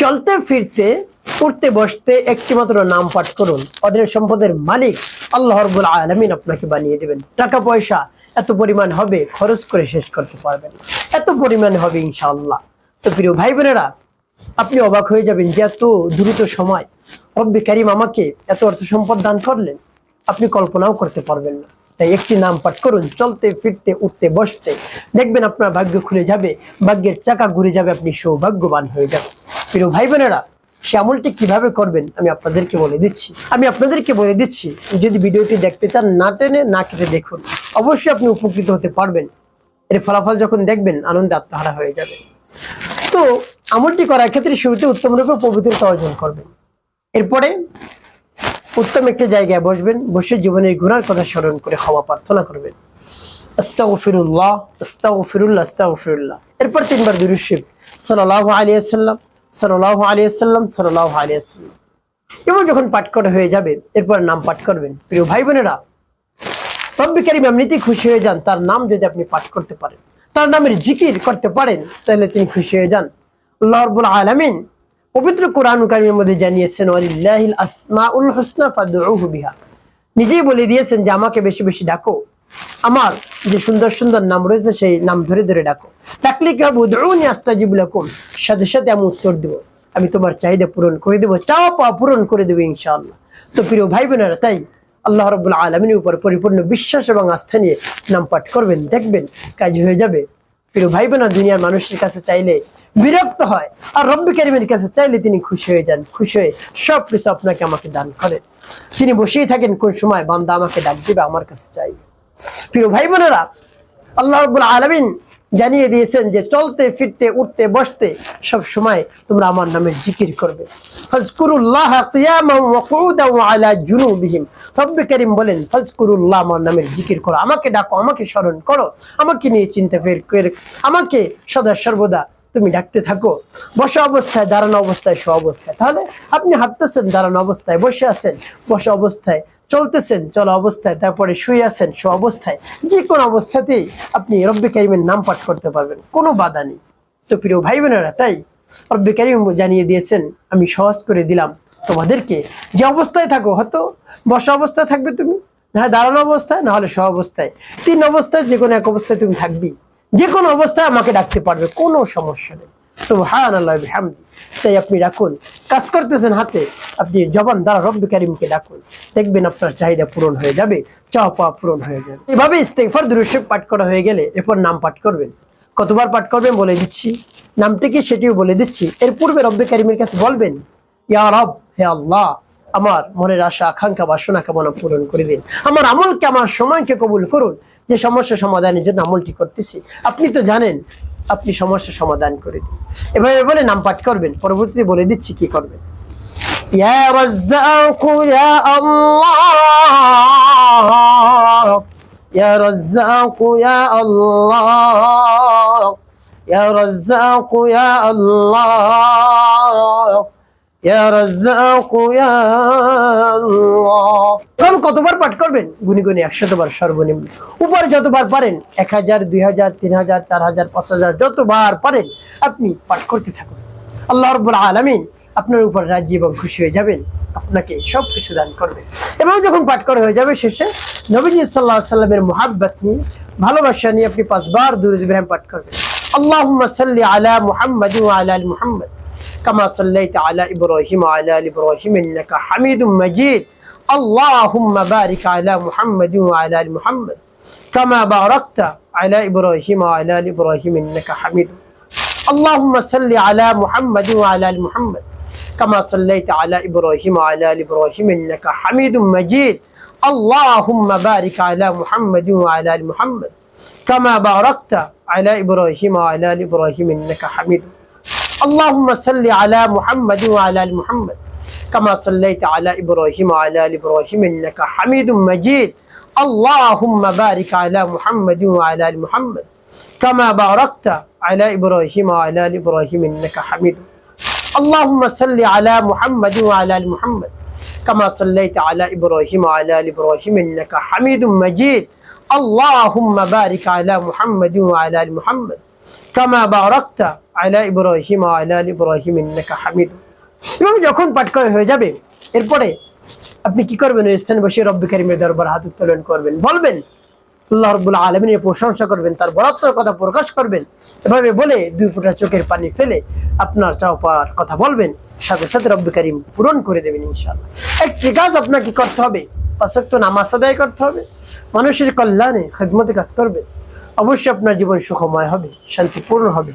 চলতে ফিরতে উঠতে বসতে একটিমাত্র নাম পাঠ করুন, অধীন সম্পদের মালিক আল্লাহ রাব্বুল আলামিন আপনাকে বানিয়ে দেবেন। টাকা পয়সা এত পরিমাণ হবে, খরচ করে শেষ করতে পারবেন না, এত পরিমাণ হবে ইনশাআল্লাহ। তো প্রিয় ভাই বোনেরা, আপনি অবাক হয়ে যাবেন যে এত দ্রুত সময় রব্বি কারীম আমাকে এত অর্থ সম্পদ দান করলেন, আপনি কল্পনাও করতে পারবেন না। তাই একটি নাম পাঠ করুন, চলতে ফিরতে উঠতে বসতে, দেখবেন আপনার ভাগ্য খুলে যাবে, ভাগ্যের চাকা ঘুরে যাবে, আপনি সৌভাগ্যবান হয়ে যাবেন। প্রিয় ভাই বোনেরা, সে আমলটি কিভাবে করবেন আমি আপনাদেরকে বলে দিচ্ছি। যদি ভিডিওটি দেখতে চান, না টেনে না কেটে দেখুন, অবশ্যই আপনি উপকৃত হতে পারবেন। এর ফলাফল যখন দেখবেন, আনন্দে আত্মহারা হয়ে যাবে। তো আমলটি করার ক্ষেত্রে শুরুতে উত্তম রূপে পবিত্রতা অর্জন করবেন। এরপরে উত্তম একটি জায়গায় বসবেন, বসে জীবনের গুনার কথা স্মরণ করে ক্ষমা প্রার্থনা করবেন। আস্তাগফিরুল্লাহ আস্তাগফিরুল্লাহ আস্তাগফিরুল্লাহ। এরপর 3 বার দুরূদ শরীফ সাল্লাল্লাহু আলাইহি ওয়াসাল্লাম সাল্লাল্লাহু আলাইহি ওয়াসাল্লাম সাল্লাল্লাহু আলাইহি ওয়াসাল্লাম। এবং যখন পাঠ করা হয়ে যাবে, এরপর নাম পাঠ করবেন। প্রিয় ভাই বোনেরা, রব্বি কারীম এমনিতেই খুশি হয়ে যান। তার নাম যদি আপনি পাঠ করতে পারেন, তার নামের জিকির করতে পারেন, তাহলে তিনি খুশি হয়ে যান। আল্লাহ রাব্বুল আলামিন পবিত্র কোরআন কারীমের মধ্যে জানিয়েছেন, ওয়ালিল্লাহিল আসমাউল হুসনা ফাদউহু বিহা। নিজেই বলে দিয়েছেন যে আমাকে বেশি বেশি ডাকো, আমার যে সুন্দর সুন্দর নাম রয়েছে সেই নাম ধরে ধরে ডাকো। ডাকলে কি হবে? উদউনি আস্তাজিব লাকুম, সাথে সাথে আমি উত্তর দেব, আমি তোমার চাহিদা পূরণ করে দেবো, চাওয়া পাওয়া পূরণ করে দেবো ইনশাআল্লাহ। তো প্রিয় ভাই বোনেরা, তাই আল্লাহ রাব্বুল আলামিনের উপর পরিপূর্ণ বিশ্বাস এবং আস্থা নিয়ে নাম পাঠ করবেন, দেখবেন কাজ হয়ে যাবে। প্রিয় ভাই বোনেরা, দুনিয়ার মানুষের কাছে চাইলে বিরক্ত হয়, আর রব্বি কারীমের কাছে চাইলে তিনি খুশি হয়ে যান। খুশি হয়ে সব কিছু আপনাকে আমাকে দান করেন। তিনি বসেই থাকেন কোন সময় বান্দা আমাকে ডাক দিবে, আমার কাছে চাইবে। প্রিয় ভাই বোনেরা, আল্লাহ রাব্বুল আলামিন জানিয়ে দিয়েছেন যে চলতে ফিরতে উঠতে বসতে সব সময় তোমরা আমার নামের জিকির করবে। ফাজকুরুল্লাহ কিয়ামান ওয়া কুউদান ওয়া আলা জুনুবিহিম। রব্বি কারীম বলেন, ফাজকুরুল্লাহ, আমার নামের জিকির করো, আমাকে ডাকো, আমাকে স্মরণ করো, আমাকে নিয়ে চিন্তা করে আমাকে সদা সর্বদা তুমি ডাকতে থাকো। বসা অবস্থায়, দাঁড়ানো অবস্থায়, শোয়া অবস্থায়। তাহলে আপনি হাঁটতেছেন, দাঁড়ানো অবস্থায়, বসে আছেন বসা অবস্থায়, চলতেছেন চলা অবস্থায়, তারপরে শুয়ে আছেন শোয়া অবস্থায়, যে কোনো অবস্থাতেই আপনি রব্বি কারীমের নাম পাঠ করতে পারবেন, কোনো বাধা নেই। তো প্রিয় ভাই বোনেরা, তাই রব্বি কারীম জানিয়ে দিয়েছেন, আমি সহজ করে দিলাম তোমাদেরকে, যে অবস্থায় থাকো, হয়তো বসা অবস্থায় থাকবে তুমি, না দাঁড়ানো অবস্থায়, না হলে শোয়া অবস্থায়, 3 অবস্থায় যে কোনো এক অবস্থায় তুমি থাকবি, যে কোনো অবস্থায় আমাকে ডাকতে পারবে, কোনো সমস্যা নেই। সুবহানাল্লাহি ওয়া বিহামদি। তাই আপনি ডাকুন, কাজ করতেছেন হাতে, আপনি জবান দ্বারা রব্বি কারীমকে ডাকুন, দেখবেন আপনার চাহিদা পূরণ হয়ে যাবে, চাওয়া পাওয়া পূরণ হয়ে যাবে। এভাবে ইস্তেগফার দুরূদ শরীফ পাঠ করা হয়ে গেলে এরপর নাম পাঠ করবেন। কতবার পাঠ করবেন বলে দিচ্ছি, নামটি কি সেটিও বলে দিচ্ছি। এর পূর্বে রব্বি কারীমের কাছে বলবেন, ইয়া রব, হে আল্লাহ, আমার মনের আশা আকাঙ্ক্ষা বাসনা কামনা পূরণ করে দিন, আমার আমলকে, আমার সময়কে কবুল করুন, যে সমস্যা সমাধানের জন্য আমলটি করতেছি আপনি তো জানেন, আপনি সমস্যা সমাধান করে দিন। এভাবে বলে নাম পাঠ করবেন। পরবর্তীতে বলে দিচ্ছি কি করবেন। ইয়া রাজ্জাকু ইয়া আল্লাহ, ইয়া রাজ্জাকু ইয়া আল্লাহ, ইয়া রাজ্জাকু ইয়া আল্লাহ, ইয়া রাজ্জাকু ইয়া আল্লাহ। কতবার পাঠ করবেন? গুনি গুনি 100 বার সর্বনিম্ন। উপরে যতবার পারেন, 1000, 2000, 3000, 4000, 5000, যতবার পারেন আপনি পাঠ করতে থাকুন। আল্লাহ রাব্বুল আলামিন আপনার উপর রাজি এবং খুশি হয়ে যাবেন, আপনাকে সব কিছু দান করবেন। এবং যখন পাঠ করা হয়ে যাবে, শেষে নবীজি সাল্লাল্লাহু আলাইহি সাল্লামের মুহাব্বত নিয়ে, ভালোবাসা নিয়ে আপনি 5 বার দুরূদ ইব্রাহিম পাঠ করবেন। আল্লাহুম্মা সাল্লি আলা মুহাম্মাদ ওয়া আলা আলি মুহাম্মাদ কামা সাল্লাইতা আলা ইব্রাহিম ওয়া আলা আলি ইব্রাহিম ইন্নাকা হামিদুম মাজিদ। اللهم بارك على محمد وعلى ال محمد كما باركت على ابراهيم وعلى ال ابراهيم انك حميد. اللهم صل على محمد وعلى ال محمد كما صليت على ابراهيم وعلى ال ابراهيم انك حميد مجيد. اللهم بارك على محمد وعلى ال محمد كما باركت على ابراهيم وعلى ال ابراهيم انك حميد. اللهم صل على محمد وعلى ال محمد كما صليت على إبراهيم وعلى آل إبراهيم إنك حميد مجيد. اللهم بارك على محمد وعلى آل محمد كما باركت على إبراهيم وعلى آل إبراهيم إنك حميد. اللهم صل على محمد وعلى آل محمد كما صليت على إبراهيم وعلى آل إبراهيم إنك حميد مجيد. اللهم بارك على محمد وعلى آل محمد কামা বারাকতা আলা ইব্রাহিম ওয়া আলা আলি ইব্রাহিম ইন্নাকা হামিদুম। এবং যখন পাঠ করা হয়ে যাবে এরপরে আপনি কি করবেন? ওই স্থানে বসে রব্বি কারীমের দরবারে হাত উত্তোলন করবেন, বলবেন আল্লাহ রাব্বুল আলামিনের প্রশংসা করবেন, তার বরত্বের কথা প্রকাশ করবেন। এভাবে বলে 2 ফোঁটা চোখের পানি ফেলে আপনার চাওয়া পাওয়ার কথা বলবেন, সাথে সাথে রব্বি কারীম পূরণ করে দেবেন ইনশাআল্লাহ। একটি কাজ আপনাকে করতে হবে, 5 ওয়াক্ত নামাজ আদায় করতে হবে, মানুষের কল্যাণে খিদমতে কাজ করবে। অবশ্যই আপনার জীবন সুখময় হবে, শান্তিপূর্ণ হবে।